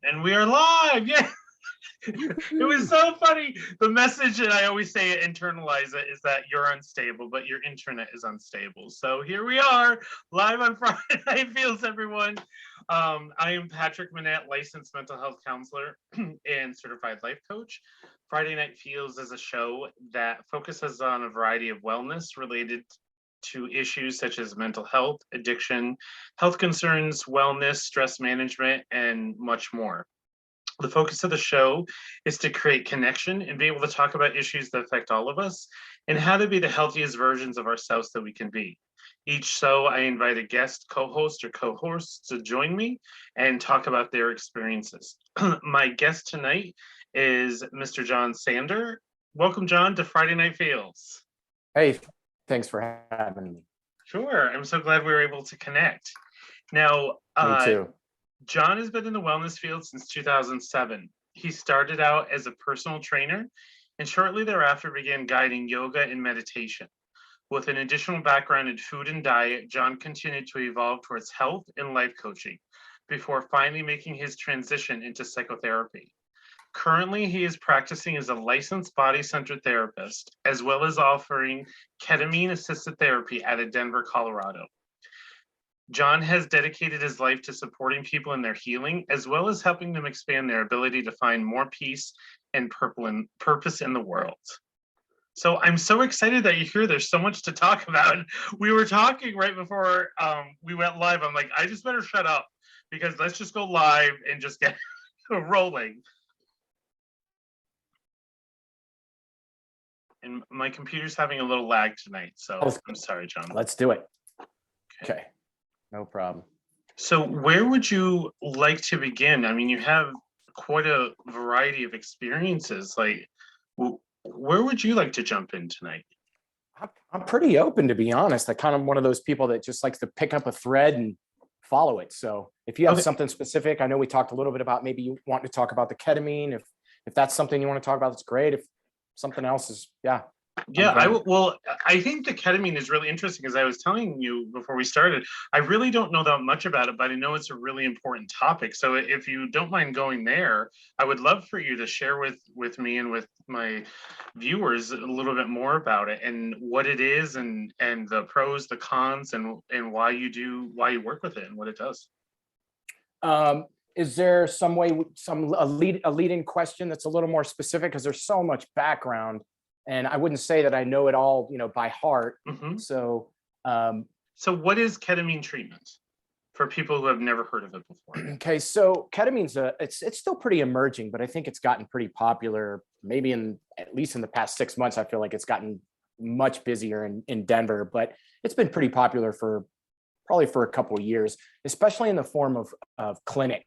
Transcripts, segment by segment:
And we are live. Yeah. It was so funny. The message, and I always say it, internalize it, is that you're unstable, but your internet is unstable. So here we are, live on Friday Night Feels, everyone. I am Patrick Monette, licensed mental health counselor and certified life coach. Friday Night Feels is a show that focuses on a variety of wellness related to issues such as mental health, addiction, health concerns, wellness, stress management, and much more. The focus of the show is to create connection and be able to talk about issues that affect all of us and how to be the healthiest versions of ourselves that we can be. Each show, I invite a guest co-host or co-host to join me and talk about their experiences. My guest tonight is Mr. John Sander. Welcome, John, to Friday Night Feels. Hey, thanks for having me. Sure. I'm so glad we were able to connect. Now, Me too. John has been in the wellness field since 2007. He started out as a personal trainer and shortly thereafter began guiding yoga and meditation. With an additional background in food and diet, John continued to evolve towards health and life coaching before finally making his transition into psychotherapy. Currently, he is practicing as a licensed body-centered therapist, as well as offering ketamine-assisted therapy out of Denver, Colorado. John has dedicated his life to supporting people in their healing, as well as helping them expand their ability to find more peace and purpose in the world. So I'm so excited that you're here. There's so much to talk about. We were talking right before we went live. I'm like, I just better shut up because let's just go live and just get rolling. And my computer's having a little lag tonight, so I'm sorry, John. Let's do it. Okay. No problem. So where would you like to begin? I mean, you have quite a variety of experiences. Like, where would you like to jump in tonight? I'm pretty open, to be honest. I kind of one of those people that just likes to pick up a thread and follow it. So if you have something specific, I know we talked a little bit about maybe you want to talk about the ketamine. If that's something you want to talk about, that's great. If something else is, yeah. Yeah, I think the ketamine is really interesting. As I was telling you before we started, I really don't know that much about it, but I know it's a really important topic. So if you don't mind going there, I would love for you to share with me and with my viewers a little bit more about it and what it is and the pros, the cons, and why you work with it and what it does. Is there some way, a lead-in question that's a little more specific? Because there's so much background. And I wouldn't say that I know it all, by heart. Mm-hmm. So what is ketamine treatment for people who have never heard of it before? Okay, so ketamine's it's still pretty emerging, but I think it's gotten pretty popular. Maybe at least in the past 6 months, I feel like it's gotten much busier in Denver. But it's been pretty popular probably for a couple of years, especially in the form of clinics.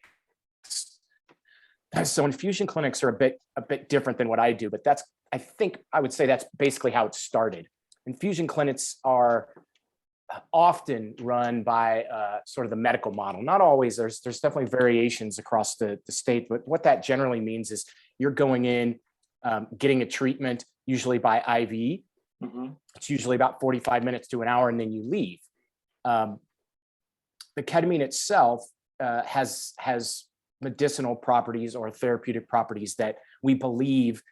So infusion clinics are a bit different than what I do, but I think I would say that's basically how it started. Infusion clinics are often run by sort of the medical model. Not always. There's definitely variations across the state, but what that generally means is you're going in, getting a treatment, usually by IV. Mm-hmm. It's usually about 45 minutes to an hour, and then you leave. The ketamine itself has medicinal properties or therapeutic properties that we believe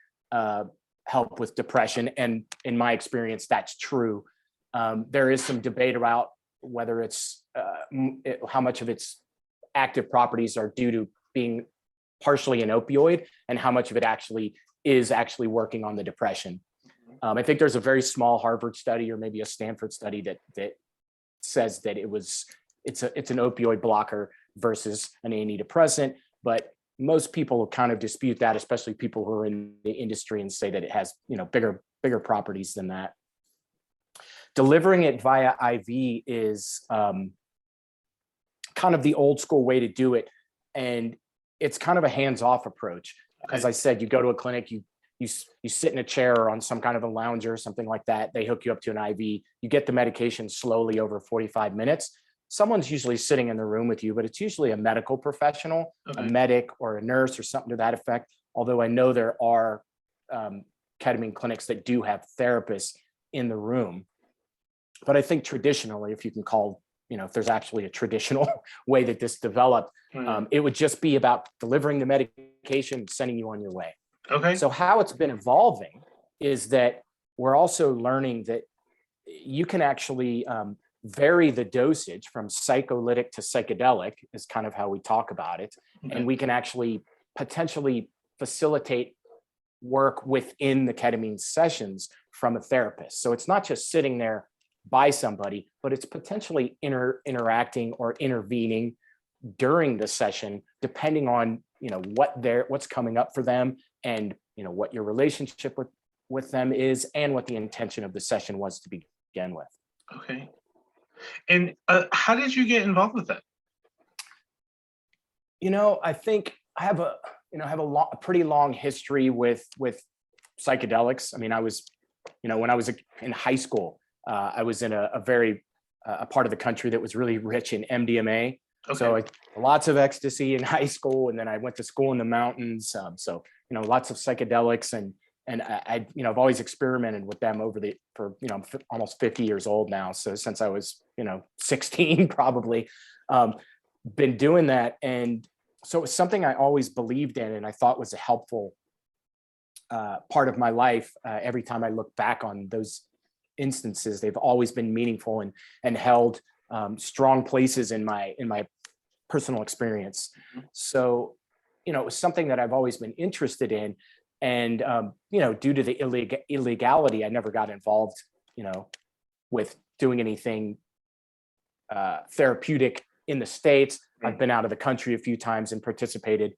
help with depression. And in my experience, that's true. There is some debate about whether it's how much of its active properties are due to being partially an opioid and how much of it is actually working on the depression. I think there's a very small Harvard study or maybe a Stanford study that says that it's an opioid blocker versus an antidepressant, but most people kind of dispute that, especially people who are in the industry, and say that it has, bigger properties than that. Delivering it via IV is kind of the old school way to do it. And it's kind of a hands-off approach. Okay. As I said, you go to a clinic, you sit in a chair or on some kind of a lounger or something like that. They hook you up to an IV. You get the medication slowly over 45 minutes. Someone's usually sitting in the room with you, but it's usually a medical professional, okay, a medic or a nurse or something to that effect. Although I know there are ketamine clinics that do have therapists in the room. But I think traditionally, if you can call if there's actually a traditional way that this developed. It would just be about delivering the medication, sending you on your way. Okay. So how it's been evolving is that we're also learning that you can actually vary the dosage from psycholytic to psychedelic, is kind of how we talk about it. Okay. And we can actually potentially facilitate work within the ketamine sessions from a therapist. So it's not just sitting there by somebody, but it's potentially interacting or intervening during the session, depending on what's coming up for them, and what your relationship with them is, and what the intention of the session was to begin with. Okay. And how did you get involved with it? I think I have a pretty long history with psychedelics. I mean, I was, when I was in high school, I was in a very a part of the country that was really rich in MDMA. Okay. So lots of ecstasy in high school, and then I went to school in the mountains. So lots of psychedelics, and I've always experimented with them for I'm almost 50 years old now. So since I was 16 probably, been doing that, and so it was something I always believed in, and I thought was a helpful part of my life. Every time I look back on those instances, they've always been meaningful and held strong places in my personal experience. So it was something that I've always been interested in, and due to the illegality, I never got involved with doing anything therapeutic in the States. I've been out of the country a few times and participated.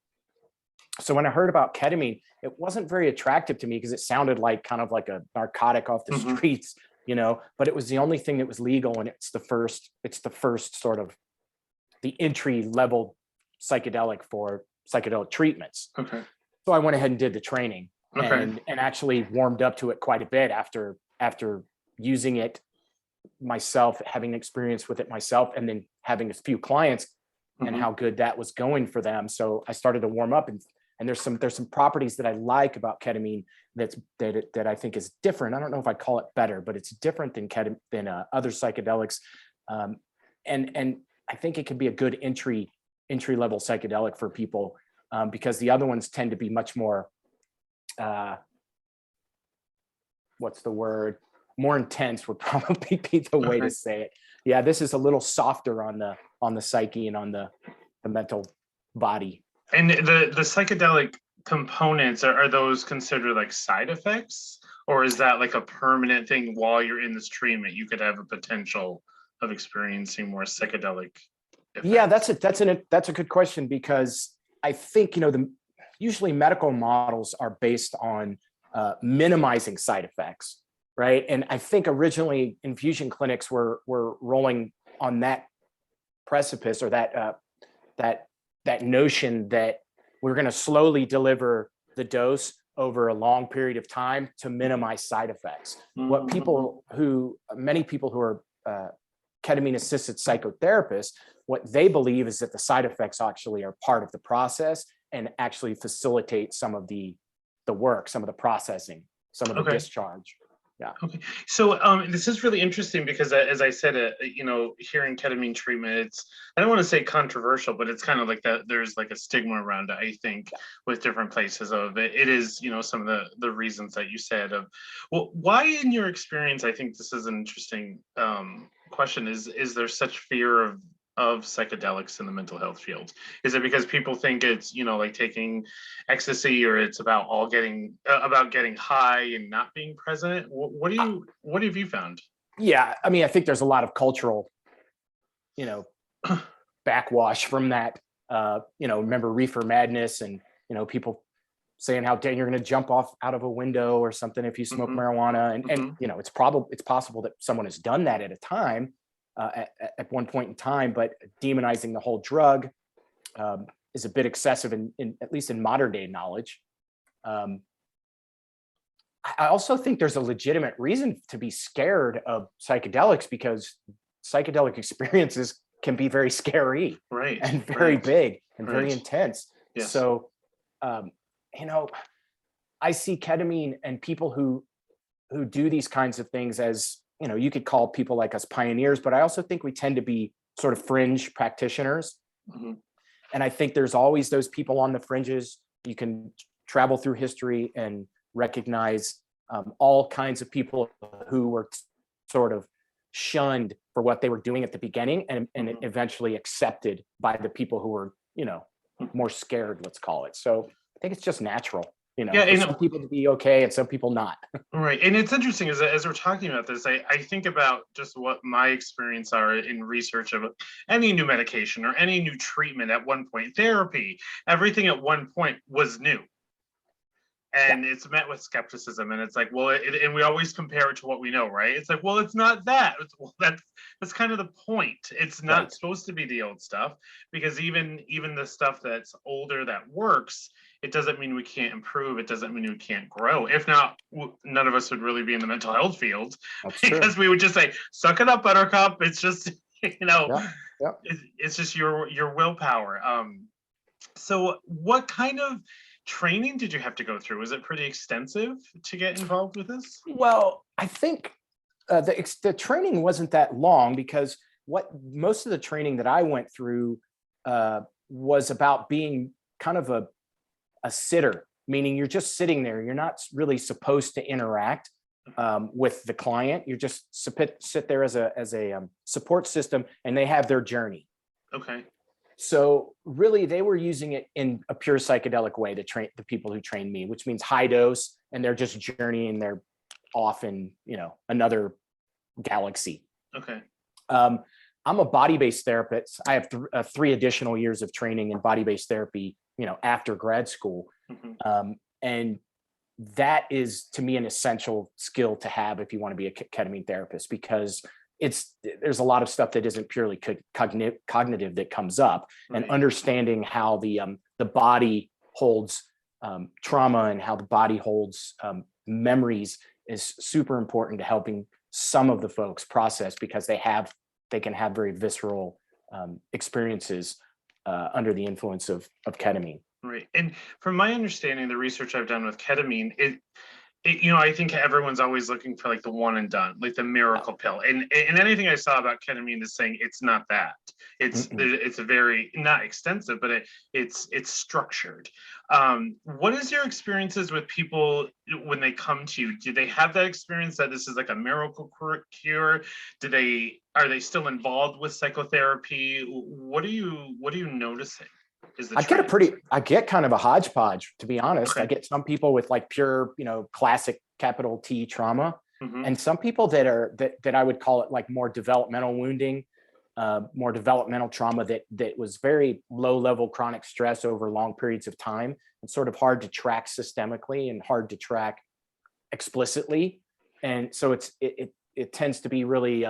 So when I heard about ketamine, it wasn't very attractive to me because it sounded like kind of like a narcotic off the streets, but it was the only thing that was legal, and it's the first sort of the entry level psychedelic for psychedelic treatments. Okay. So I went ahead and did the training, and actually warmed up to it quite a bit after using it myself, having experience with it myself, and then having a few clients and how good that was going for them. So I started to warm up, and there's some properties that I like about ketamine that I think is different. I don't know if I call it better, but it's different than other psychedelics. And I think it can be a good entry level psychedelic for people, because the other ones tend to be much more, what's the word? More intense would probably be the way to say it. Yeah, this is a little softer on the psyche and on the mental body. And the psychedelic components, are those considered like side effects, or is that like a permanent thing? While you're in this treatment, you could have a potential of experiencing more psychedelic effects? Yeah, that's a good question, because I think usually medical models are based on minimizing side effects, right? And I think originally infusion clinics were rolling on that precipice, or that notion that we're going to slowly deliver the dose over a long period of time to minimize side effects. What many people who are ketamine assisted psychotherapists, what they believe is that the side effects actually are part of the process and actually facilitate some of the work, some of the processing, some of the discharge. Yeah. Okay. So this is really interesting because, as I said, hearing ketamine treatment, I don't want to say controversial, but it's kind of like that. There's like a stigma around it, I think, with different places of it. It is, some of the reasons that you said of, well, why in your experience, I think this is an interesting question, is there such fear of psychedelics in the mental health field? Is it because people think it's like taking ecstasy, or it's about getting high and not being present? What have you found? Yeah, I mean, I think there's a lot of cultural backwash from that. Remember Reefer Madness, and people saying how you're going to jump off out of a window or something if you smoke marijuana, and it's possible that someone has done that at a time. At one point in time, but demonizing the whole drug is a bit excessive in at least in modern day knowledge. I also think there's a legitimate reason to be scared of psychedelics, because psychedelic experiences can be very scary, right, and very big and very intense. Yes. So, I see ketamine and people who do these kinds of things as, you could call people like us pioneers, but I also think we tend to be sort of fringe practitioners. Mhm. And I think there's always those people on the fringes. You can travel through history and recognize all kinds of people who were sort of shunned for what they were doing at the beginning, and eventually accepted by the people who were, more scared, let's call it. So I think it's just natural, Yeah, for some people to be okay and some people not. right. And it's interesting as we're talking about this, I think about just what my experience are in research of any new medication or any new treatment at one point, therapy, everything at one point was new. And it's met with skepticism, and it's like, well, and we always compare it to what we know, right? It's like, well, it's not that. Well, that's kind of the point. It's not supposed to be the old stuff, because even the stuff that's older that works, it doesn't mean we can't improve. It doesn't mean we can't grow. If not, none of us would really be in the mental health field, because we would just say, "Suck it up, Buttercup." It's just, it's just your willpower. So, what kind of training did you have to go through? Was it pretty extensive to get involved with this? Well, I think the training wasn't that long, because what most of the training that I went through was about being kind of a sitter, meaning you're just sitting there. You're not really supposed to interact with the client. You just sit there as a support system, and they have their journey. Okay. So really, they were using it in a pure psychedelic way to train the people who trained me, which means high dose, and they're just journeying. They're off in, another galaxy. Okay. I'm a body-based therapist. I have 3 additional years of training in body-based therapy, after grad school. Mm-hmm. And that is, to me, an essential skill to have if you want to be a ketamine therapist, because there's a lot of stuff that isn't purely cognitive that comes up, and understanding how the body holds trauma and how the body holds memories is super important to helping some of the folks process, because they can have very visceral experiences under the influence of ketamine. Right. And from my understanding, the research I've done with ketamine, I think everyone's always looking for like the one and done, like the miracle pill. And anything I saw about ketamine is saying it's not that. It's a very, not extensive, but it's structured. What is your experiences with people when they come to you? Do they have that experience that this is like a miracle cure? Are they still involved with psychotherapy? What are you noticing? I get kind of a hodgepodge, to be honest. Okay. I get some people with like pure, classic capital T trauma, and some people that I would call it like more developmental wounding, more developmental trauma that was very low level chronic stress over long periods of time, and sort of hard to track systemically and hard to track explicitly. And so it tends to be really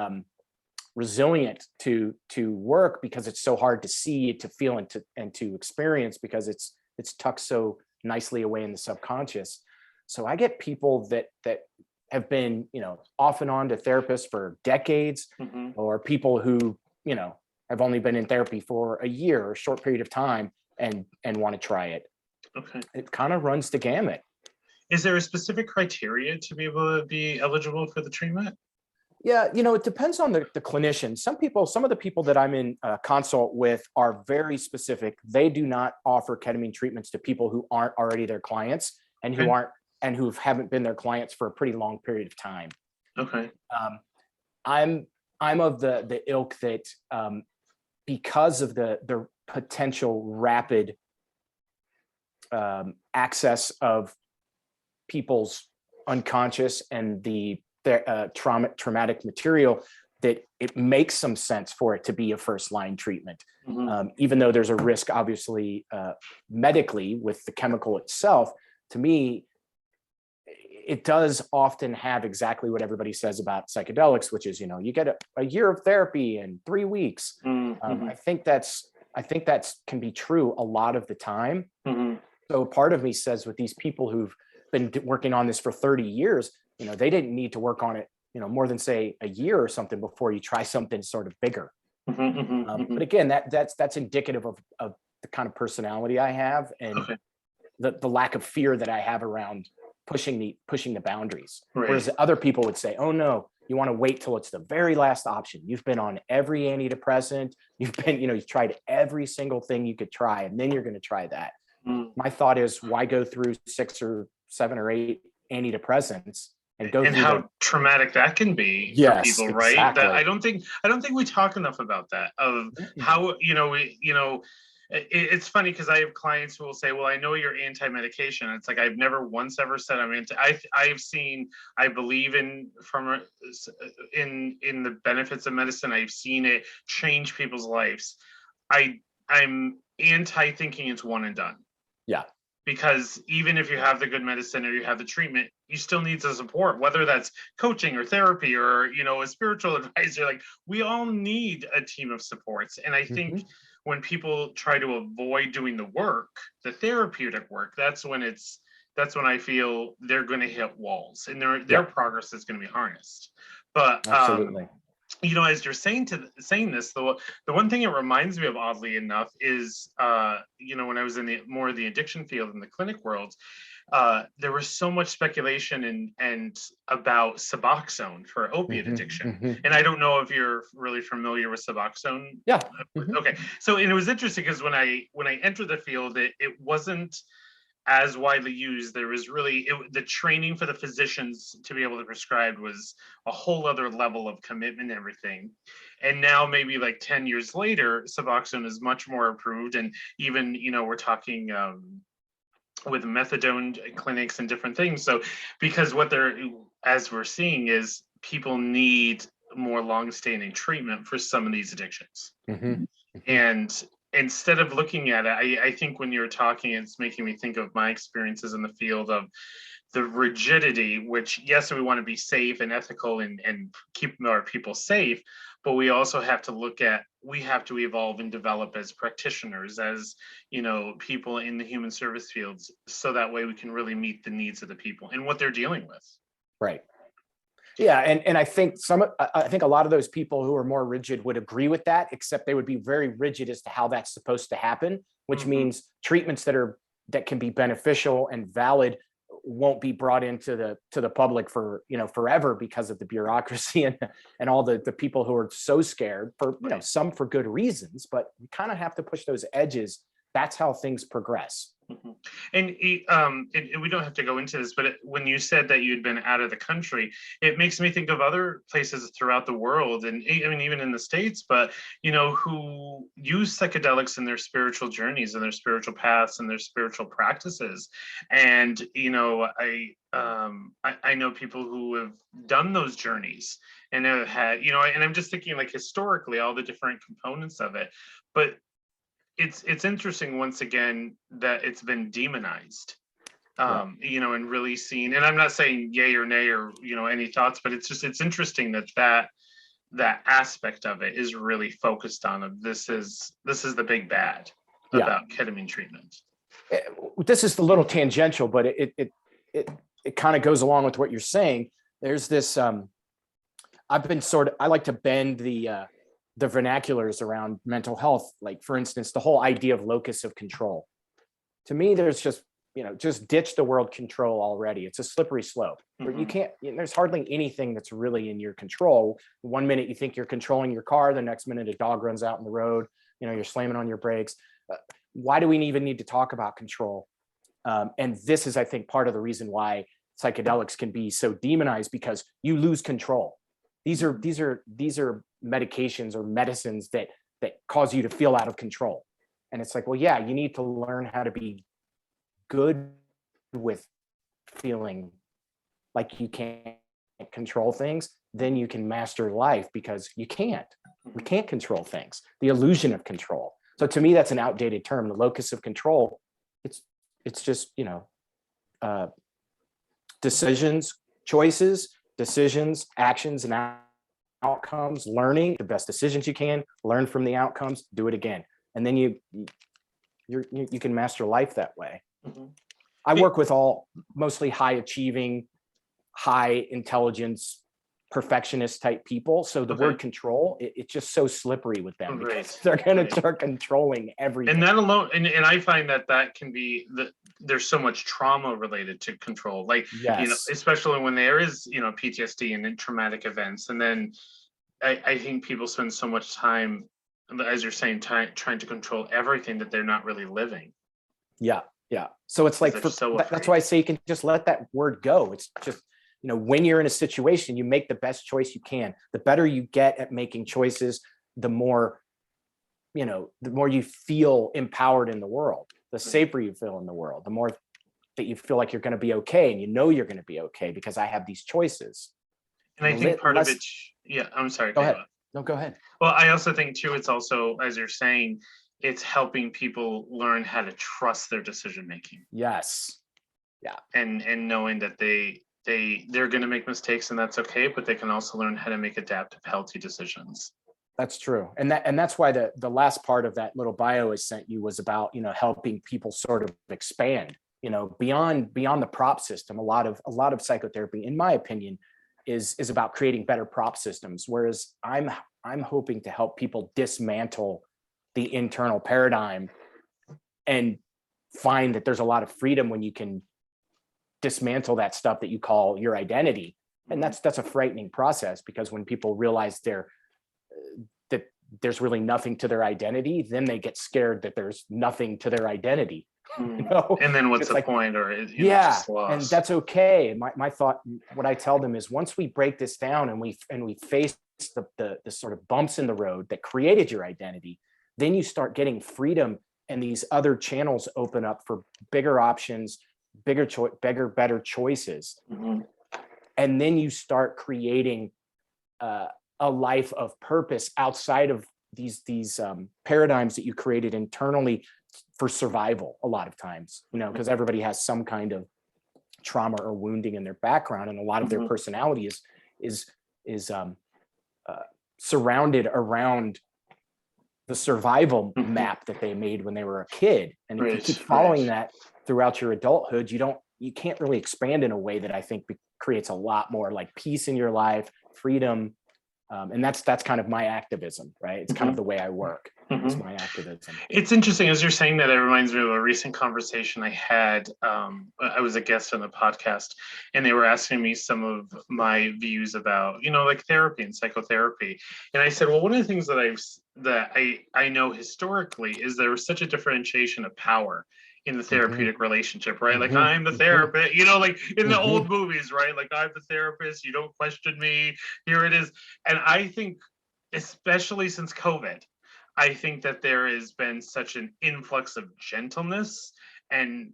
resilient to work, because it's so hard to see, to feel, and to experience, because it's tucked so nicely away in the subconscious. So I get people that have been, off and on to therapists for decades, or people who, have only been in therapy for a year or a short period of time and want to try it. Okay. It kind of runs the gamut. Is there a specific criteria to be able to be eligible for the treatment? Yeah, it depends on the clinician. Some of the people that I'm in consult with are very specific. They do not offer ketamine treatments to people who aren't already their clients, and who haven't been their clients for a pretty long period of time. Okay. I'm of the ilk that because of the potential rapid access of people's unconscious and their traumatic material, that it makes some sense for it to be a first line treatment, even though there's a risk, obviously, medically with the chemical itself. To me, it does often have exactly what everybody says about psychedelics, which is, you get a year of therapy in 3 weeks. I think that's can be true a lot of the time. So part of me says, with these people who've been working on this for 30 years, they didn't need to work on it, more than, say, a year or something before you try something sort of bigger. But again, that's indicative of the kind of personality I have, and the lack of fear that I have around pushing the boundaries. Whereas other people would say, oh no, You want to wait till it's the very last option. You've been on every antidepressant. You've been, you've tried every single thing you could try, and then you're going to try that. My thought is, why go through 6 or 7 or 8 antidepressants and go and through how traumatic that can be for Yes, people, right? exactly. That I don't think we talk enough about that, of how, it's funny because I have clients who will say, well, I know you're anti-medication. It's like, I've never once ever said I'm anti. I believe in the benefits of medicine. I've seen it change people's lives. I'm anti thinking it's one and done. Yeah. Because even if you have the good medicine or you have the treatment, you still need the support, whether that's coaching or therapy or, a spiritual advisor. Like, we all need a team of supports. And I think when people try to avoid doing the work, the therapeutic work, that's when I feel they're going to hit walls, and their progress is going to be harnessed. But absolutely. As you're saying this, the one thing it reminds me of, oddly enough, is when I was in the addiction field in the clinic world, there was so much speculation and about Suboxone for opiate addiction. And I don't know if you're really familiar with Suboxone. Yeah. Okay. So, and it was interesting because when I entered the field, it wasn't as widely used. There was really the training for the physicians to be able to prescribe was a whole other level of commitment and everything. And now, maybe like 10 years later, Suboxone is much more approved. And even, we're talking with methadone clinics and different things. So, because as we're seeing, is people need more long-standing treatment for some of these addictions. And instead of looking at it, I think when you're talking, it's making me think of my experiences in the field of the rigidity, which, yes, we want to be safe and ethical and keep our people safe, but we also have to we have to evolve and develop as practitioners, as, people in the human service fields, so that way we can really meet the needs of the people and what they're dealing with. Right. Yeah, and I think a lot of those people who are more rigid would agree with that, except they would be very rigid as to how that's supposed to happen, which means treatments that can be beneficial and valid won't be brought into the public for forever because of the bureaucracy and all the people who are so scared for some for good reasons, but you kind of have to push those edges. That's how things progress. And we don't have to go into this, but when you said that you'd been out of the country, it makes me think of other places throughout the world, and even in the States, but who use psychedelics in their spiritual journeys and their spiritual paths and their spiritual practices. And I know people who have done those journeys and have had, and I'm just thinking, like, historically, all the different components of it, but it's interesting, once again, that it's been demonized, and really seen. And I'm not saying yay or nay or any thoughts, but it's interesting that aspect of it is really focused on. This is the big bad about ketamine treatment. This is a little tangential, but it kind of goes along with what you're saying. There's this. I like to bend the vernaculars around mental health. Like, for instance, the whole idea of locus of control. To me, there's just ditch the word control already. It's a slippery slope where you can't, there's hardly anything that's really in your control. One minute you think you're controlling your car, the next minute a dog runs out in the road, you're slamming on your brakes. Why do we even need to talk about control? And this is, I think, part of the reason why psychedelics can be so demonized, because you lose control. These are medications or medicines that cause you to feel out of control. And it's like, well, yeah, you need to learn how to be good with feeling like you can't control things. Then you can master life, because we can't control things. The illusion of control. So to me, that's an outdated term. The locus of control. It's just, decisions, choices, decisions, actions, and outcomes, learning the best decisions you can, learn from the outcomes, do it again. And then you can master life that way. I work with mostly high achieving, high intelligence, perfectionist type people. So the word control, it's just so slippery with them, because they're going to start controlling everything. And that alone, and I find that can be there's so much trauma related to control, like, Yes. especially when there is, PTSD and traumatic events. And then I think people spend so much time, as you're saying, trying to control everything that they're not really living. Yeah. So it's like, that's why I say you can just let that word go. It's just, when you're in a situation, you make the best choice you can. The better you get at making choices, the more you feel empowered in the world, the safer you feel in the world, the more that you feel like you're going to be okay, and you're going to be okay because I have these choices. And I think part of it, I'm sorry. Go ahead. No, go ahead. Well, I also think too, it's also, as you're saying, it's helping people learn how to trust their decision making. Yes. Yeah. And knowing that they're going to make mistakes, and that's okay, but they can also learn how to make adaptive, healthy decisions. That's true. And that's why the last part of that little bio I sent you was about, helping people sort of expand, beyond the prop system. A lot of psychotherapy, in my opinion, is about creating better prop systems. Whereas I'm hoping to help people dismantle the internal paradigm and find that there's a lot of freedom when you can dismantle that stuff that you call your identity. And that's a frightening process, because when people realize that there's really nothing to their identity, then they get scared that there's nothing to their identity. And then what's the point? Or just lost. And that's okay. My thought, what I tell them is, once we break this down and we face the sort of bumps in the road that created your identity, then you start getting freedom, and these other channels open up for bigger options, better choices. Mm-hmm. And then you start creating a life of purpose outside of these paradigms that you created internally for survival. A lot of times, because everybody has some kind of trauma or wounding in their background, and a lot of their personality is surrounded around the survival map that they made when they were a kid. And if you keep following that throughout your adulthood, you can't really expand in a way that I think creates a lot more like peace in your life, freedom. And that's kind of my activism, right? It's kind of the way I work. It's my activism. It's interesting, as you're saying that, it reminds me of a recent conversation I had. I was a guest on the podcast, and they were asking me some of my views about, like therapy and psychotherapy. And I said, well, one of the things that I know historically is there was such a differentiation of power in the therapeutic relationship, right? Like, I'm the therapist, like in the old movies, right? Like, I'm the therapist, you don't question me, here it is. And I think, especially since COVID, I think that there has been such an influx of gentleness and,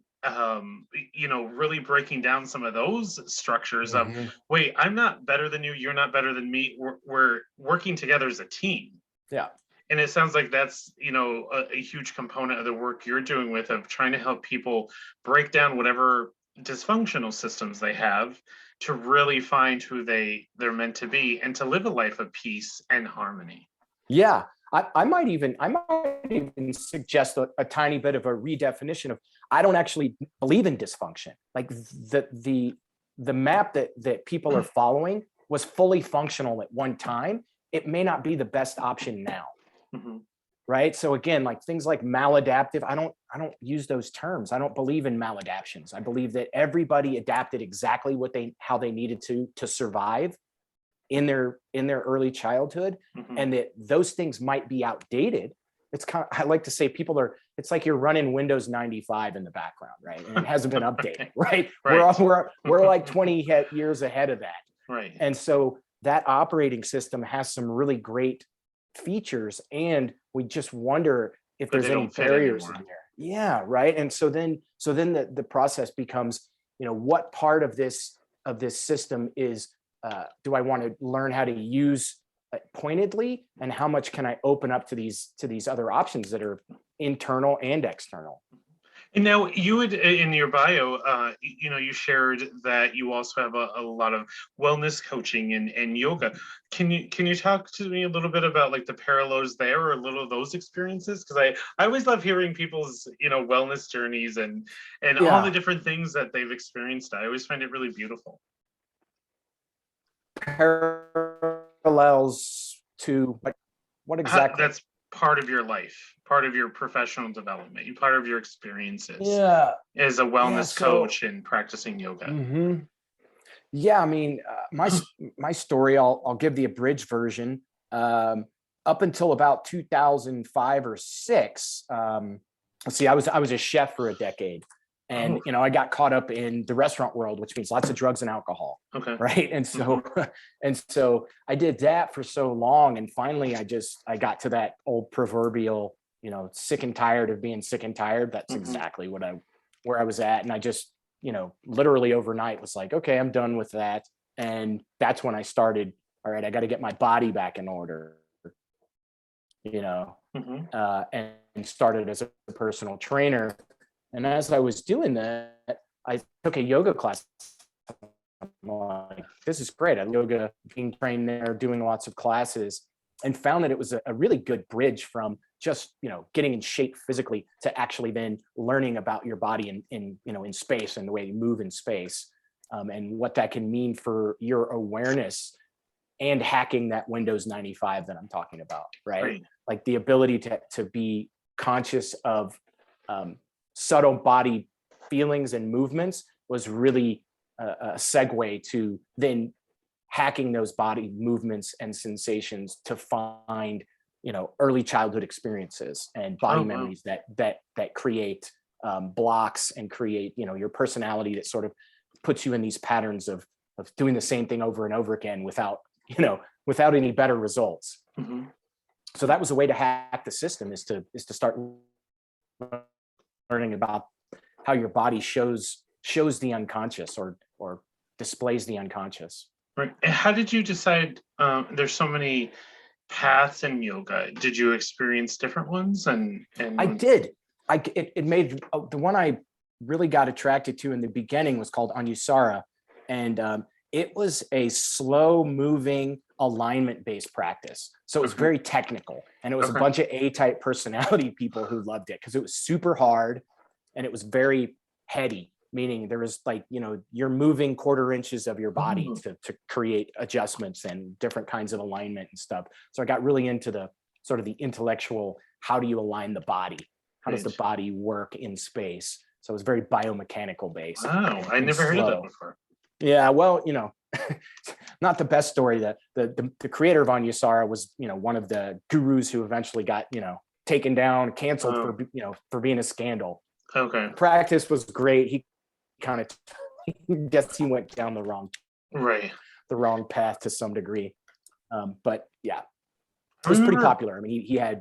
really breaking down some of those structures of, wait, I'm not better than you, you're not better than me, we're working together as a team. Yeah. And it sounds like that's, a huge component of the work you're doing of trying to help people break down whatever dysfunctional systems they have to really find who they're meant to be and to live a life of peace and harmony. Yeah. I might even suggest a tiny bit of a redefinition of, I don't actually believe in dysfunction. Like the map that people are following was fully functional at one time. It may not be the best option now. Right. So again, like things like maladaptive, I don't use those terms. I don't believe in maladaptions. I believe that everybody adapted exactly how they needed to survive in their early childhood, and that those things might be outdated. It's I like to say it's like you're running Windows 95 in the background, right? And it hasn't been updated, right? We're like 20 years ahead of that. Right. And so that operating system has some really great features, and we just wonder if there's any barriers in there. Yeah, right. And so then the process becomes, what part of this system is do I want to learn how to use pointedly, and how much can I open up to these other options that are internal and external? And now you would, in your bio, you shared that you also have a lot of wellness coaching and yoga. Can you talk to me a little bit about like the parallels there, or a little of those experiences? Because I always love hearing people's, wellness journeys and all the different things that they've experienced. I always find it really beautiful. Parallels to what exactly? part of your life, part of your professional development, part of your experiences Yeah. as a wellness so coach and practicing yoga. Yeah, I mean, my story, I'll give the abridged version. Up until about 2005 or six, let's see, I was a chef for a decade, and I got caught up in the restaurant world, which means lots of drugs and alcohol. Okay. Right, and so I did that for so long, and finally I got to that old proverbial, sick and tired of being sick and tired. That's exactly where I was at, and I just literally overnight was like, okay, I'm done with that. And that's when I started, all right, I got to get my body back in order, and started as a personal trainer. And as I was doing that, I took a yoga class. I'm like, this is great. I yoga, being trained there, doing lots of classes, and found that it was a really good bridge from just getting in shape physically to actually then learning about your body in space and the way you move in space, and what that can mean for your awareness and hacking that Windows 95 that I'm talking about, right? Like the ability to be conscious of subtle body feelings and movements was really a segue to then hacking those body movements and sensations to find early childhood experiences and body memories that create blocks and create your personality that sort of puts you in these patterns of doing the same thing over and over again without any better results. So that was a way to hack the system, is to start learning about how your body shows the unconscious or displays the unconscious. Right. And how did you decide? There's so many paths in yoga. Did you experience different ones? And I did. It made the one I really got attracted to in the beginning was called Anusara, and it was a slow moving alignment based practice. So it was very technical, and it was a bunch of A-type personality people who loved it because it was super hard and it was very heady, meaning there was you're moving quarter inches of your body to create adjustments and different kinds of alignment and stuff. So I got really into the sort of the intellectual, how do you align the body? How does the body work in space? So it was very biomechanical based. Wow, I never heard of that before. Yeah, well, not the best story. That the creator of Anusara was, one of the gurus who eventually got, taken down, canceled for being a scandal. Okay. The practice was great. He kind of guess he went down the wrong path to some degree. But yeah, it was pretty popular. I mean, he had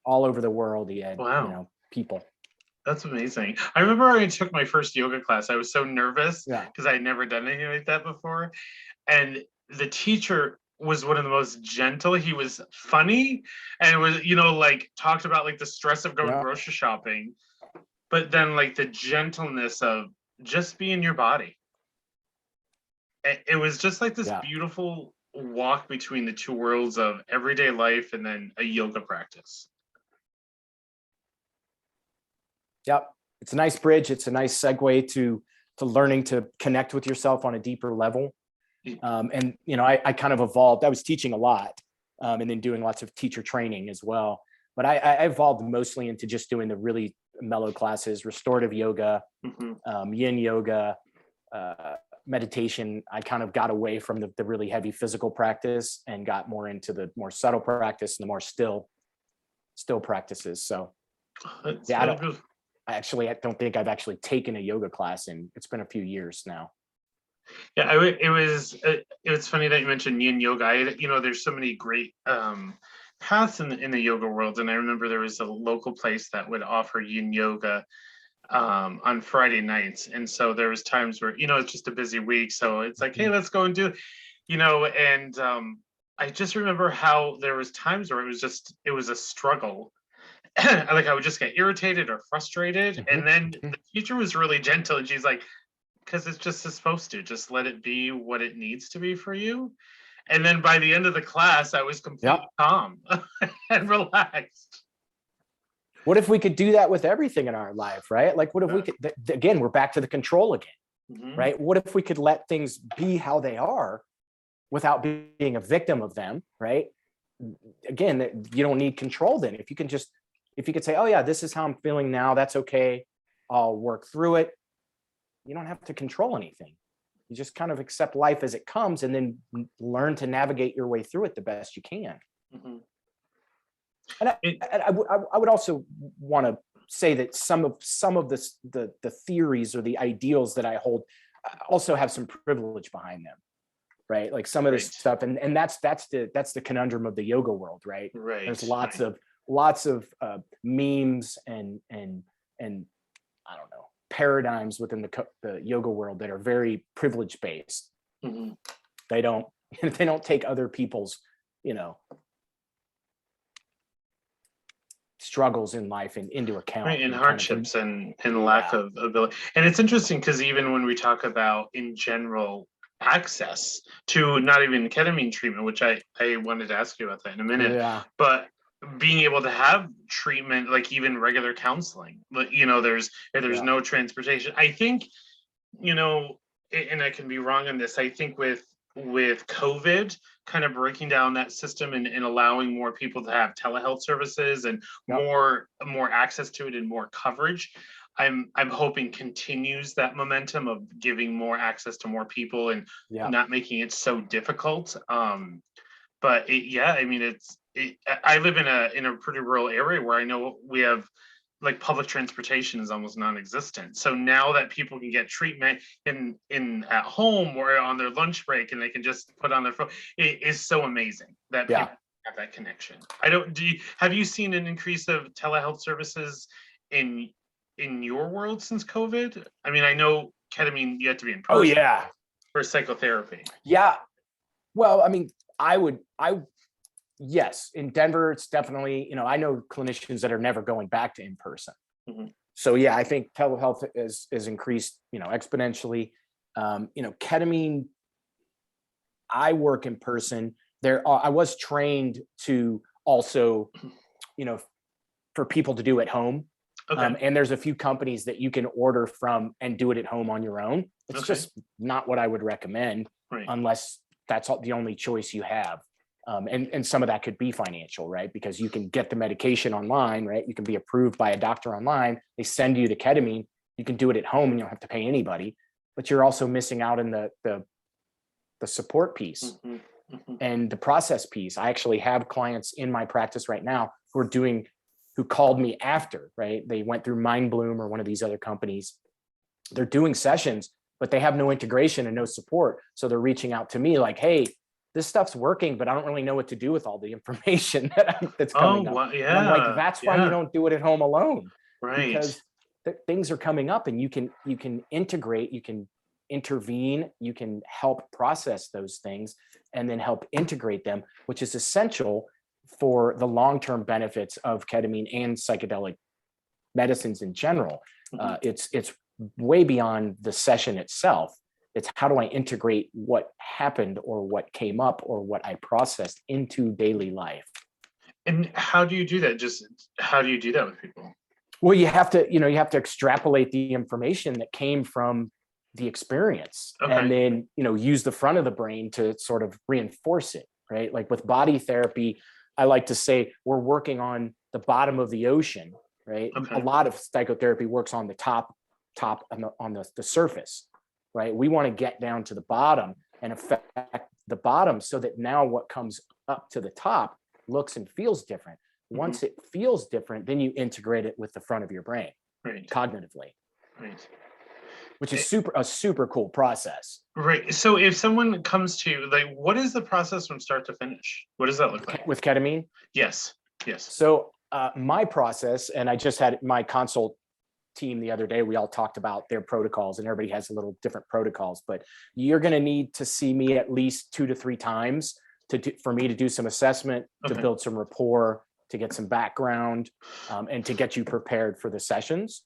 all over the world. He had people. That's amazing. I remember I took my first yoga class. I was so nervous because I had never done anything like that before. And the teacher was one of the most gentle. He was funny and was, talked about the stress of going grocery shopping, but then the gentleness of just being your body. It was just this beautiful walk between the two worlds of everyday life and then a yoga practice. Yep. It's a nice bridge. It's a nice segue to learning to connect with yourself on a deeper level. And, I kind of evolved. I was teaching a lot and then doing lots of teacher training as well. But I evolved mostly into just doing the really mellow classes, restorative yoga, yin yoga, meditation. I kind of got away from the really heavy physical practice and got more into the more subtle practice and the more still practices. So I don't think I've actually taken a yoga class it's been a few years now. Yeah, it was funny that you mentioned yin yoga. There's so many great paths in the yoga world, and I remember there was a local place that would offer yin yoga on Friday nights, and so there was times where it's just a busy week, so it's like, hey, let's go and do, and I just remember how there was times where it was a struggle. I would just get irritated or frustrated, and then the teacher was really gentle, and she's like, because it's just supposed to just let it be what it needs to be for you. And then by the end of the class, I was completely calm and relaxed. What if we could do that with everything in our life, right? What if we could, again, we're back to the control again, right? What if we could let things be how they are without being a victim of them, right? again, you don't need control then. If you could say, oh yeah, this is how I'm feeling now, that's okay, I'll work through it. You don't have to control anything. You just kind of accept life as it comes and then learn to navigate your way through it the best you can. Mhm. And I would also want to say that some of the theories or the ideals that I hold also have some privilege behind them, right? Like some of this Right. stuff, and that's the conundrum of the yoga world, right? Right. There's lots of memes and I don't know, paradigms within the yoga world that are very privilege based. Mhm. They don't take other people's, you know, struggles in life into account. Right, and kind of hardships and lack of ability. And it's interesting because even when we talk about in general access to not even ketamine treatment, which I wanted to ask you about that in a minute, Yeah. but being able to have treatment, like even regular counseling, but there's no transportation. I think, and I can be wrong on this. I think with COVID kind of breaking down that system and allowing more people to have telehealth services and more access to it and more coverage, I'm hoping continues that momentum of giving more access to more people and not making it so difficult. But I mean, I live in a pretty rural area where I know we have, like, public transportation is almost non-existent. So now that people can get treatment in at home or on their lunch break and they can just put on their phone, it is so amazing that people have that connection. Have you seen an increase of telehealth services in your world since COVID? I mean, I know ketamine, you have to be in person for psychotherapy. Yeah. Well, I mean, yes, in Denver, it's definitely, I know clinicians that are never going back to in person. Mm-hmm. So yeah, I think telehealth is increased, exponentially. Ketamine, I work in person. I was trained to also, for people to do at home. Okay. And there's a few companies that you can order from and do it at home on your own. It's just not what I would recommend, unless that's the only choice you have. And some of that could be financial, right? Because you can get the medication online, right? You can be approved by a doctor online. They send you the ketamine. You can do it at home and you don't have to pay anybody, but you're also missing out in the support piece and the process piece. I actually have clients in my practice right now who called me after, right? They went through Mind Bloom or one of these other companies. They're doing sessions, but they have no integration and no support. So they're reaching out to me like, hey, this stuff's working, but I don't really know what to do with all the information that's coming up. Well, and I'm like, that's why you don't do it at home alone, right? Because things are coming up, and you can integrate, you can intervene, you can help process those things, and then help integrate them, which is essential for the long-term benefits of ketamine and psychedelic medicines in general. It's way beyond the session itself. It's how do I integrate what happened or what came up or what I processed into daily life. And how do you do that? How do you do that with people? Well, you have to extrapolate the information that came from the experience, and then, use the front of the brain to sort of reinforce it, right? Like with body therapy, I like to say we're working on the bottom of the ocean, right? A lot of psychotherapy works on the top on the surface. Right? We want to get down to the bottom and affect the bottom so that now what comes up to the top looks and feels different. Once it feels different, then you integrate it with the front of your brain, cognitively, which is a super cool process. Right. So if someone comes to you, like, what is the process from start to finish? What does that look like? With ketamine? Yes. So my process, and I just had my consult team the other day, we all talked about their protocols, and everybody has a little different protocols, but you're going to need to see me at least 2 to 3 times for me to do some assessment, to build some rapport, to get some background, and to get you prepared for the sessions.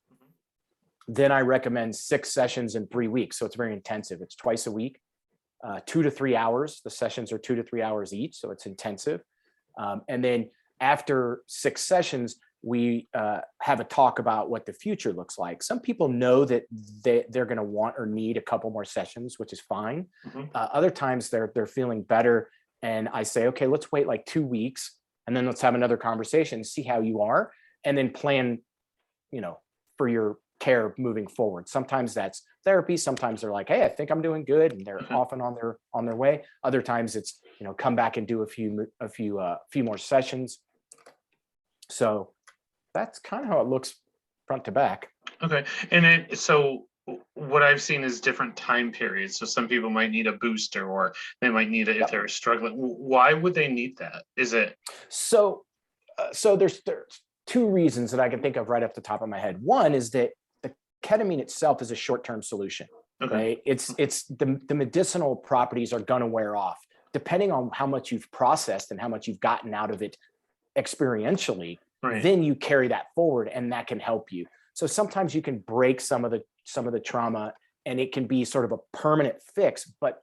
Then I recommend 6 sessions in 3 weeks. So it's very intensive. It's twice a week, 2 to 3 hours. The sessions are 2 to 3 hours each. So it's intensive. And then after 6 sessions, we have a talk about what the future looks like. Some people know that they're going to want or need a couple more sessions, which is fine. Other times they're feeling better And I say, okay, let's wait like 2 weeks and then let's have another conversation, see how you are, and then plan, for your care moving forward. Sometimes that's therapy. Sometimes they're like, hey, I think I'm doing good, and they're often on their way. Other times it's, come back and do a few more sessions. So that's kind of how it looks front to back. Okay. And then, so what I've seen is different time periods. So some people might need a booster, or they might need it if they're struggling. Why would they need that? Is it? So there's two reasons that I can think of right off the top of my head. One is that the ketamine itself is a short-term solution. Okay. Right? It's the medicinal properties are going to wear off depending on how much you've processed and how much you've gotten out of it experientially. Right. Then you carry that forward, and that can help you. So sometimes you can break some of the trauma, and it can be sort of a permanent fix. But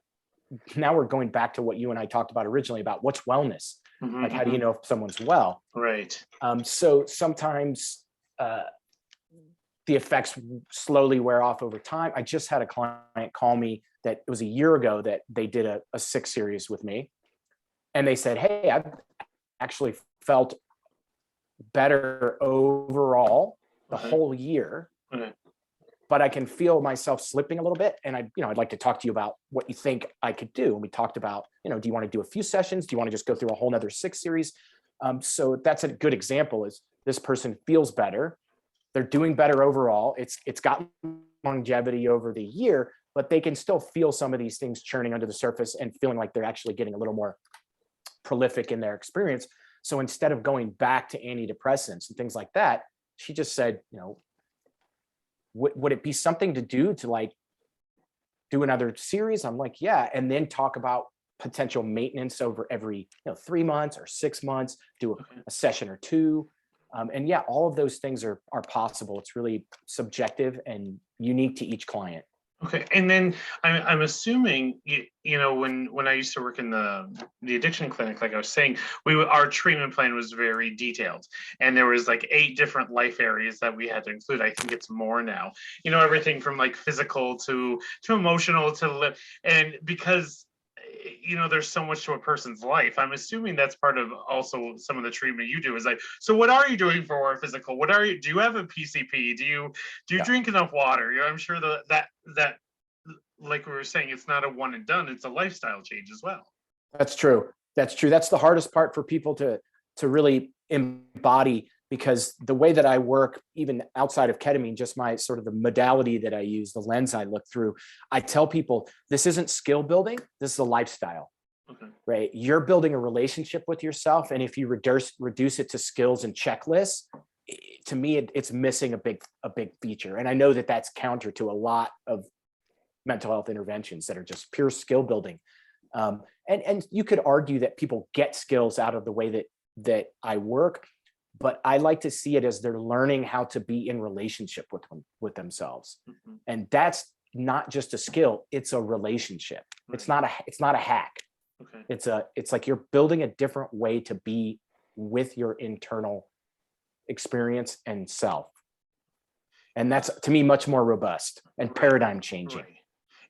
now we're going back to what you and I talked about originally about what's wellness. Like, how do you know if someone's well? Right. So sometimes the effects slowly wear off over time. I just had a client call me that it was a year ago that they did a 6 series with me. And they said, hey, I've actually felt better overall the whole year, but I can feel myself slipping a little bit. And I'd like to talk to you about what you think I could do. And we talked about, do you want to do a few sessions? Do you want to just go through a whole nother 6 series? So that's a good example. Is this person feels better. They're doing better overall. It's got longevity over the year, but they can still feel some of these things churning under the surface and feeling like they're actually getting a little more prolific in their experience. So instead of going back to antidepressants and things like that, she just said, would it be something to do to like do another series? I'm like, yeah. And then talk about potential maintenance over every 3 months or 6 months, do a session or 2. And yeah, all of those things are possible. It's really subjective and unique to each client. Okay. And then I'm assuming, when I used to work in the addiction clinic, like I was saying, our treatment plan was very detailed, and there was like 8 different life areas that we had to include. I think it's more now, everything from like physical to emotional and because there's so much to a person's life. I'm assuming that's part of also some of the treatment you do is like, so what are you doing for our physical? Do you have a PCP? Do you drink enough water? I'm sure that like we were saying, it's not a one and done, it's a lifestyle change as well. That's true. That's the hardest part for people to really embody, because the way that I work, even outside of ketamine, just my sort of the modality that I use, the lens I look through, I tell people this isn't skill building, this is a lifestyle. Okay. Right? You're building a relationship with yourself. And if you reduce it to skills and checklists, to me, it's missing a big feature. And I know that that's counter to a lot of mental health interventions that are just pure skill building. And you could argue that people get skills out of the way that I work, but I like to see it as they're learning how to be in relationship with themselves. Mm-hmm. And that's not just a skill, it's a relationship. Right. It's not a hack. Okay. It's like you're building a different way to be with your internal experience and self. And that's, to me, much more robust and paradigm changing. Right.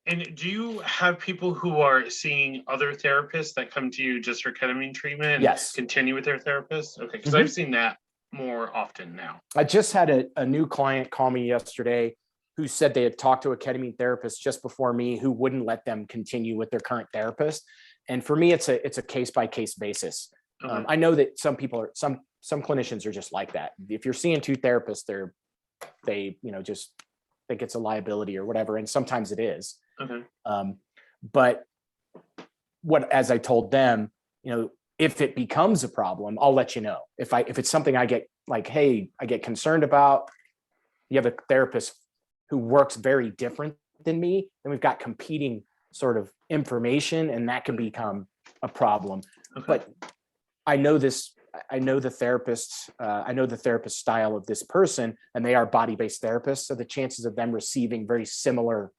And do you have people who are seeing other therapists that come to you just for ketamine treatment and yes. continue with their therapist? Okay, because I've seen that more often now. I just had a new client call me yesterday who said they had talked to a ketamine therapist just before me who wouldn't let them continue with their current therapist. And for me, it's a case-by-case basis. Okay. I know that some people some clinicians are just like that. If you're seeing 2 therapists, they just think it's a liability or whatever, and sometimes it is. Okay. But as I told them, if it becomes a problem, I'll let you know. If it's something I get like, hey, I get concerned about, you have a therapist who works very different than me, and we've got competing sort of information, and that can become a problem. Okay. But I know the therapist style of this person, and they are body-based therapists. So the chances of them receiving very similar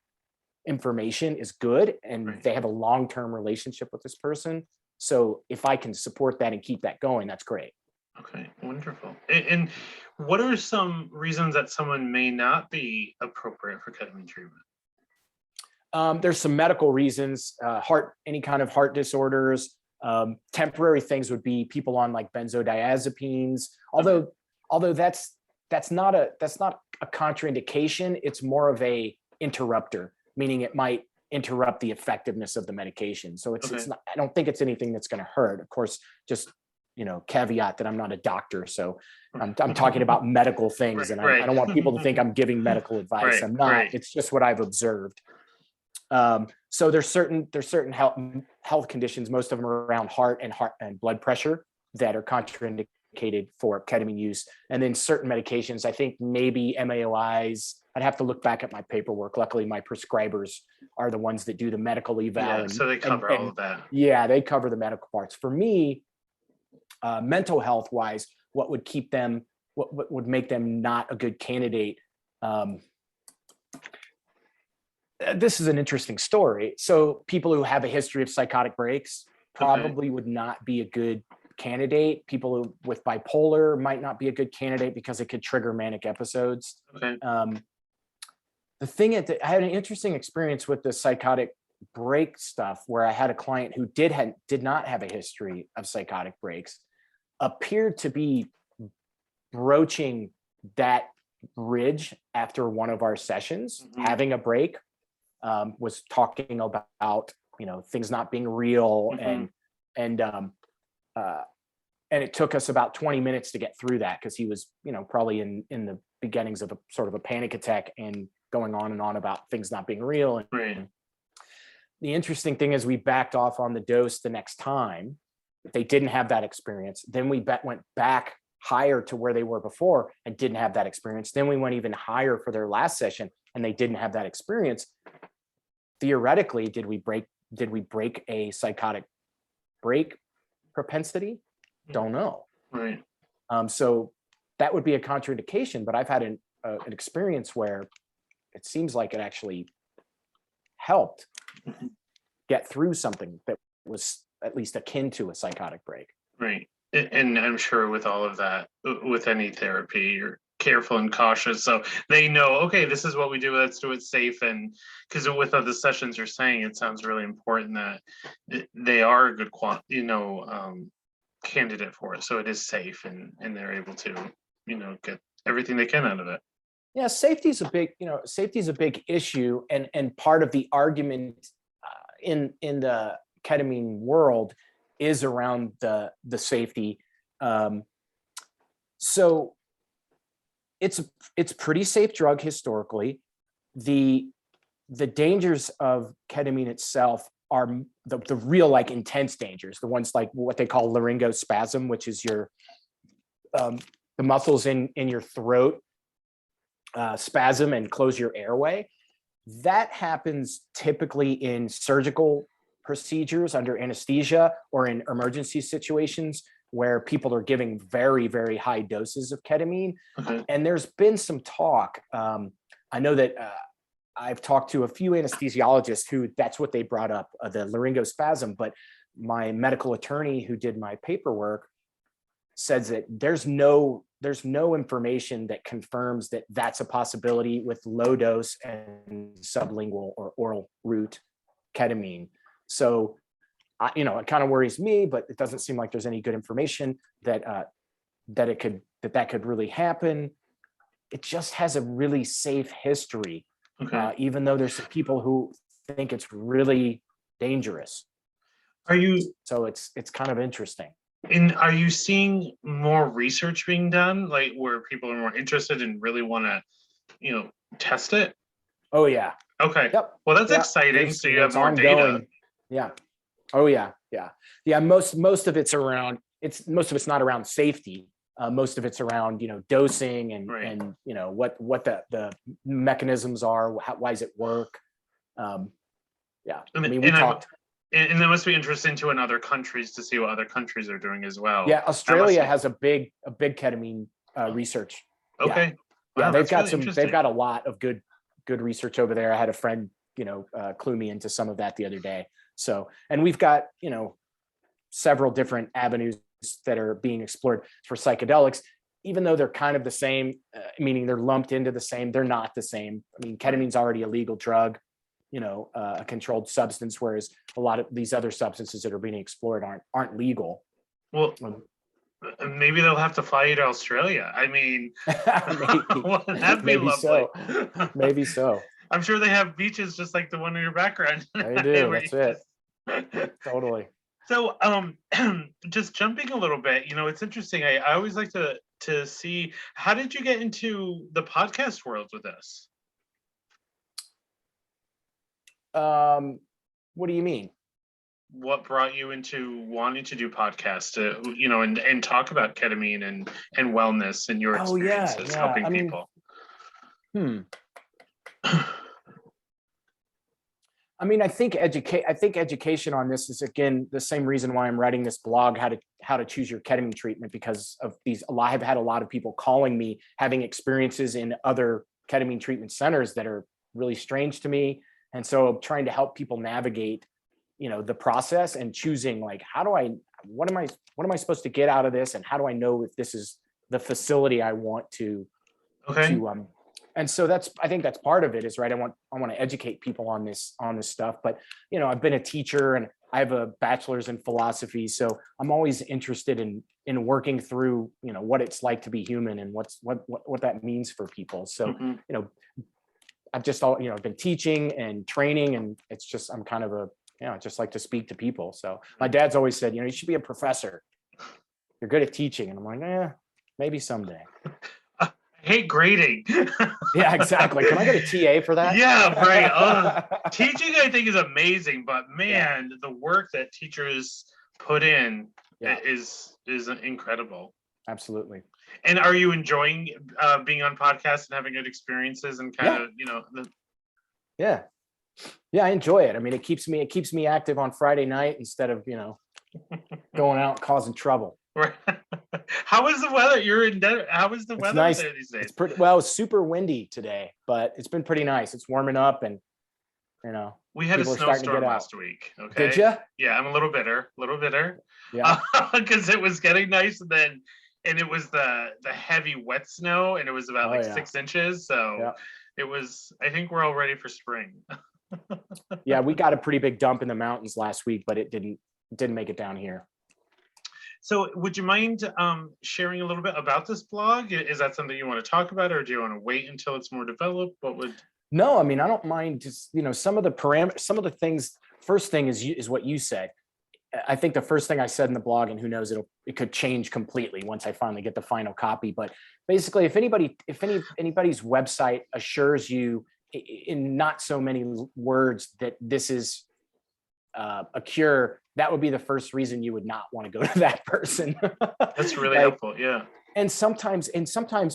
information is good. And right. They have a long-term relationship with this person. So if I can support that and keep that going, that's great. Okay, wonderful. And what are some reasons that someone may not be appropriate for ketamine treatment? There's some medical reasons, any kind of heart disorders, Temporary things would be people on like benzodiazepines, although that's not a contraindication. It's more of a interrupter, meaning it might interrupt the effectiveness of the medication. So it's not, I don't think it's anything that's going to hurt. Of course, just, caveat that I'm not a doctor. So I'm talking about medical things, and I don't want people to think I'm giving medical advice. I'm not. It's just what I've observed. So there's certain health conditions, most of them are around heart and blood pressure, that are contraindicated for ketamine use. And then certain medications, I think maybe MAOIs, I'd have to look back at my paperwork. Luckily, my prescribers are the ones that do the medical eval. Yeah, so they cover all of that. Yeah, they cover the medical parts. For me, mental health wise, what would keep them, what would make them not a good candidate? This is an interesting story. So people who have a history of psychotic breaks probably would not be a good candidate. People with bipolar might not be a good candidate because it could trigger manic episodes. The thing is that I had an interesting experience with the psychotic break stuff, where I had a client who did not have a history of psychotic breaks, appeared to be broaching that bridge after one of our sessions, having a break, was talking about, things not being real, and it took us about 20 minutes to get through that, because he was, probably in the beginnings of a sort of a panic attack and going on and on about things not being real. And the interesting thing is, we backed off on the dose the next time. They didn't have that experience. Then we went back higher to where they were before and didn't have that experience. Then we went even higher for their last session and they didn't have that experience. Theoretically, did we break a psychotic break propensity? Don't know. So that would be a contraindication, but I've had an experience where it seems like it actually helped get through something that was at least akin to a psychotic break. And I'm sure with all of that, with any therapy, you're careful and cautious, so they know, okay, this is what we do, let's do it safe. And because with other sessions you're saying, it sounds really important that they are a good candidate for it, so it is safe, and they're able to get everything they can out of it. Yeah, safety is a big issue, and part of the argument in the ketamine world is around the safety. So it's pretty safe drug historically. The dangers of ketamine itself are the real, like, intense dangers, the ones like what they call laryngospasm, which is your the muscles in your throat spasm and close your airway. That happens typically in surgical procedures under anesthesia or in emergency situations where people are giving very, very high doses of ketamine. And there's been some talk. I know that I've talked to a few anesthesiologists who that's what they brought up, the laryngospasm, but my medical attorney who did my paperwork says that there's no information that confirms that that's a possibility with low dose and sublingual or oral route ketamine. So, it kind of worries me, but it doesn't seem like there's any good information that could really happen. It just has a really safe history, even though there's some people who think it's really dangerous. So it's kind of interesting. And are you seeing more research being done, like where people are more interested and really want to, test it? Oh yeah. Okay. Yep. Well, that's exciting. So you have more data. Yeah. Oh yeah. Yeah. Yeah. Most of it's not around safety. Most of it's around, dosing and what the mechanisms are. Why does it work? Yeah. We talked. And that must be interesting too in other countries to see what other countries are doing as well. Yeah, Australia has a big ketamine research. Okay. Yeah, they've got a lot of good research over there. I had a friend, clue me into some of that the other day. So, and we've got, several different avenues that are being explored for psychedelics, even though they're kind of the same, meaning they're lumped into the same, they're not the same. I mean, ketamine's already a legal drug. a controlled substance, whereas a lot of these other substances that are being explored aren't legal. Well, maybe they'll have to fly you to Australia. I mean, maybe, that'd be maybe lovely. so. Maybe so. I'm sure they have beaches just like the one in your background. They do. That's it. Totally. So, just jumping a little bit, it's interesting. I always like to see, how did you get into the podcast world with this? What do you mean? What brought you into wanting to do podcasts, and talk about ketamine and wellness and your experiences helping people? I mean, I think education on this is, again, the same reason why I'm writing this blog, how to choose your ketamine treatment, because of I've had a lot of people calling me, having experiences in other ketamine treatment centers that are really strange to me. And so I'm trying to help people navigate, the process and choosing, like, what am I supposed to get out of this? And how do I know if this is the facility I want to, and so I think that's part of it, is right. I want to educate people on this stuff, but I've been a teacher and I have a bachelor's in philosophy. So I'm always interested in working through, what it's like to be human and what that means for people. So, I've just I've been teaching and training, and it's just, I'm kind of I just like to speak to people. So my dad's always said, you should be a professor. You're good at teaching. And I'm like, maybe someday. I hate grading. Yeah, exactly. Can I get a TA for that? Yeah, right. Teaching, I think, is amazing, but man, the work that teachers put in is incredible. Absolutely. And are you enjoying being on podcasts and having good experiences and kind of, Yeah, I enjoy it. I mean, it keeps me active on Friday night instead of, going out causing trouble. Right. How is the weather? You're in Denver. How is the weather nice. there these days? It's it's super windy today, but it's been pretty nice. It's warming up, and we had a snowstorm last week. Okay. Did you? Yeah, I'm a little bitter. Yeah. Because it was getting nice, and it was the heavy wet snow, and it was about 6 inches. So it was. I think we're all ready for spring. Yeah, we got a pretty big dump in the mountains last week, but it didn't make it down here. So would you mind sharing a little bit about this blog? Is that something you want to talk about, or do you want to wait until it's more developed? No, I mean, I don't mind just, some of the parameters, some of the things. First thing is what you said. I think the first thing I said in the blog, and who knows, it could change completely once I finally get the final copy. But basically, if anybody's website assures you in not so many words that this is a cure, that would be the first reason you would not want to go to that person. That's really helpful. Yeah. And sometimes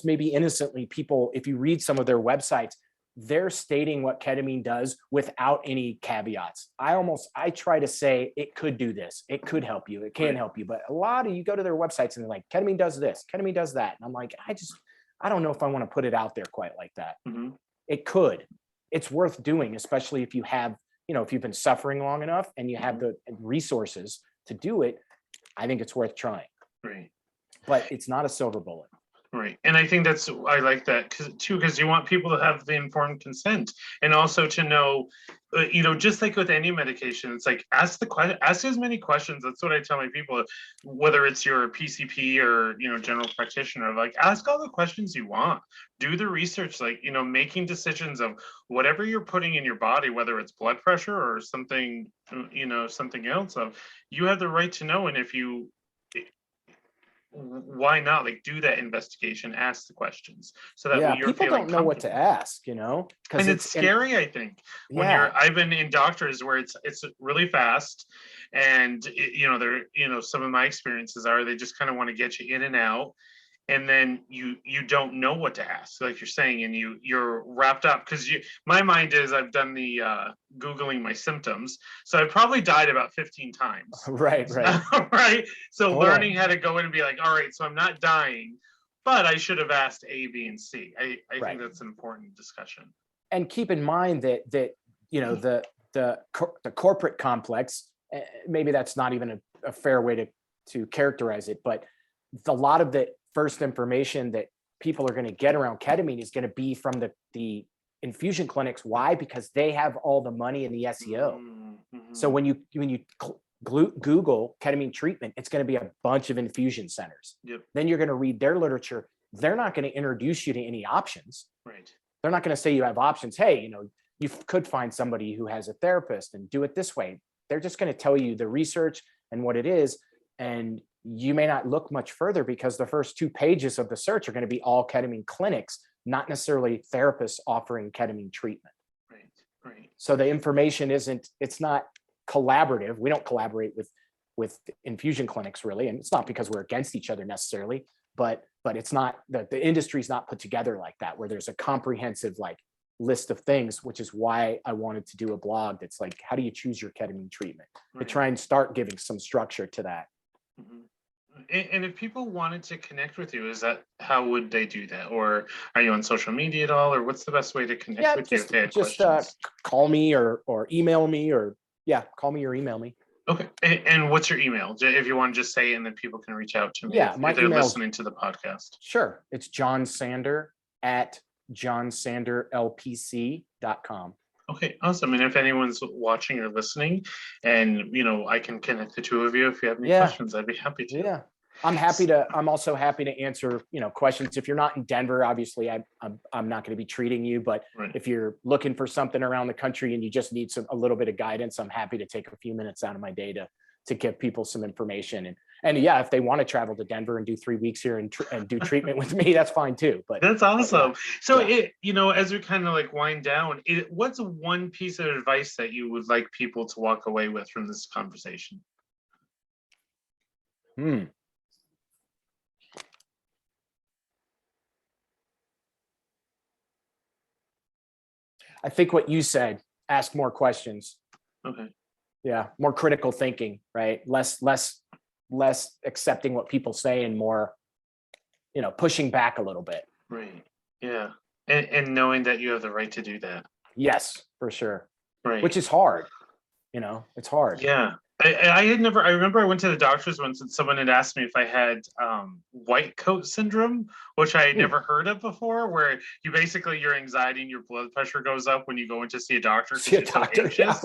maybe innocently, people, if you read some of their websites, they're stating what ketamine does without any caveats. I try to say it could do this, it could help you, it can help you. But a lot of you go to their websites and they're like, ketamine does this, ketamine does that. And I'm like, I don't know if I want to put it out there quite like that. Mm-hmm. It could. It's worth doing, especially if you have, if you've been suffering long enough and you have the resources to do it. I think it's worth trying. Right. But it's not a silver bullet. Right. And I think I like that because you want people to have the informed consent, and also to know, just like with any medication, it's like ask as many questions. That's what I tell my people, whether it's your PCP or, general practitioner, like ask all the questions you want, do the research, like, making decisions of whatever you're putting in your body, whether it's blood pressure or something, something else, you have the right to know. And why not do that investigation, ask the questions, so that when you're people don't know what to ask, and it's scary. I think when I've been in doctors where it's really fast, and some of my experiences are they just kind of want to get you in and out, and then you don't know what to ask, like you're saying, and you're wrapped up because my mind is, I've done the Googling my symptoms, so I've probably died about 15 times. Right. Right. So learning how to go in and be like, all right, so I'm not dying, but I should have asked A, B, and C. I think that's an important discussion. And keep in mind that the corporate complex, maybe that's not even a fair way to characterize it, but a lot of the first information that people are going to get around ketamine is going to be from the Infusion Clinics. Why? Because they have all the money in the SEO. Mm-hmm. So when you Google ketamine treatment, it's going to be a bunch of infusion centers. Yep. Then you're going to read their literature. They're not going to introduce you to any options. Right. They're not going to say you have options. Hey, you could find somebody who has a therapist and do it this way. They're just going to tell you the research and what it is. And you may not look much further because the first 2 pages of the search are going to be all ketamine clinics, not necessarily therapists offering ketamine treatment. Right. Right. So the information it's not collaborative. We don't collaborate with infusion clinics really. And it's not because we're against each other necessarily, but it's not the industry's not put together like that, where there's a comprehensive list of things, which is why I wanted to do a blog that's like, how do you choose your ketamine treatment? Right. To try and start giving some structure to that. Mm-hmm. And if people wanted to connect with you, how would they do that? Or are you on social media at all? Or what's the best way to connect with you if they had questions? Call me or email me call me or email me. Okay. And what's your email? If you want to just say it, and then people can reach out to me if they're listening to the podcast. Sure. It's John Sander at johnsanderlpc.com. Okay, awesome. And if anyone's watching or listening, and I can connect the two of you if you have any questions, I'd be happy to. Yeah. I'm also happy to answer, questions. If you're not in Denver, obviously I'm not going to be treating you, but if you're looking for something around the country and you just need a little bit of guidance, I'm happy to take a few minutes out of my day to give people some information. And if they want to travel to Denver and do 3 weeks here and do treatment with me, that's fine too. But that's awesome. So as we kind of wind down, what's one piece of advice that you would like people to walk away with from this conversation? I think what you said, ask more questions. Okay. Yeah. More critical thinking, right? Less accepting what people say and more, pushing back a little bit. Right. Yeah. And knowing that you have the right to do that. Yes, for sure. Right. Which is hard. It's hard. Yeah. I remember I went to the doctor's once and someone had asked me if I had white coat syndrome, which I had never heard of before, where your anxiety and your blood pressure goes up when you go in to see a doctor. Yeah,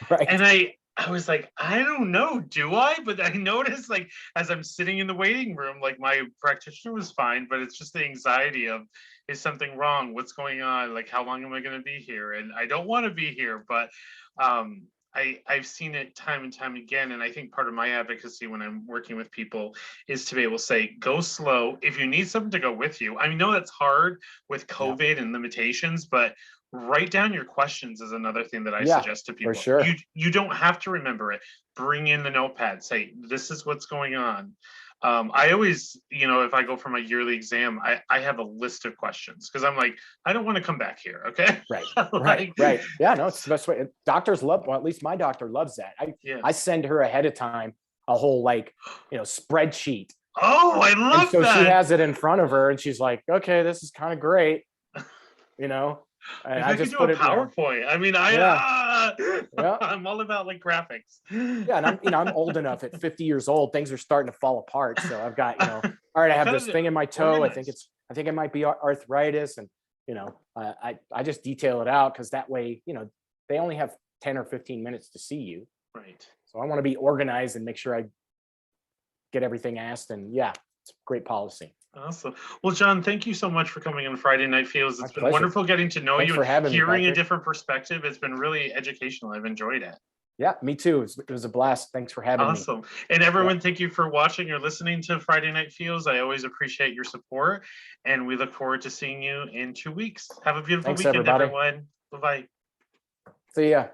right. And I was like, I don't know, do I? But I noticed as I'm sitting in the waiting room, my practitioner was fine, but it's just the anxiety of, is something wrong? What's going on? How long am I going to be here? And I don't want to be here, but I've seen it time and time again. And I think part of my advocacy when I'm working with people is to be able to say, go slow. If you need someone to go with you, I know that's hard with COVID and limitations, but write down your questions is another thing that I suggest to people. For sure. You don't have to remember it. Bring in the notepad, say, this is what's going on. I always, if I go for my yearly exam, I have a list of questions because I'm like, I don't want to come back here. Okay. Right. Right. Yeah, no, it's the best way. Doctors love, well, at least my doctor loves that. I send her ahead of time a whole spreadsheet. Oh, I love that. So she has it in front of her and she's like, okay, this is kind of great. And I just put it PowerPoint. I mean, I'm all about graphics. Yeah, and I'm old enough at 50 years old. Things are starting to fall apart. So I've got, all right, I have this thing in my toe. I think it might be arthritis, and I just detail it out because that way, they only have 10 or 15 minutes to see you. Right. So I want to be organized and make sure I get everything asked. And it's great policy. Awesome. Well, John, thank you so much for coming on Friday Night Feels. It's been wonderful getting to know you and hearing a different perspective. It's been really educational. I've enjoyed it. Yeah, me too. It was a blast. Thanks for having me. Awesome. And everyone, thank you for watching or listening to Friday Night Feels. I always appreciate your support, and we look forward to seeing you in 2 weeks. Have a beautiful weekend, everyone. Bye-bye. See ya.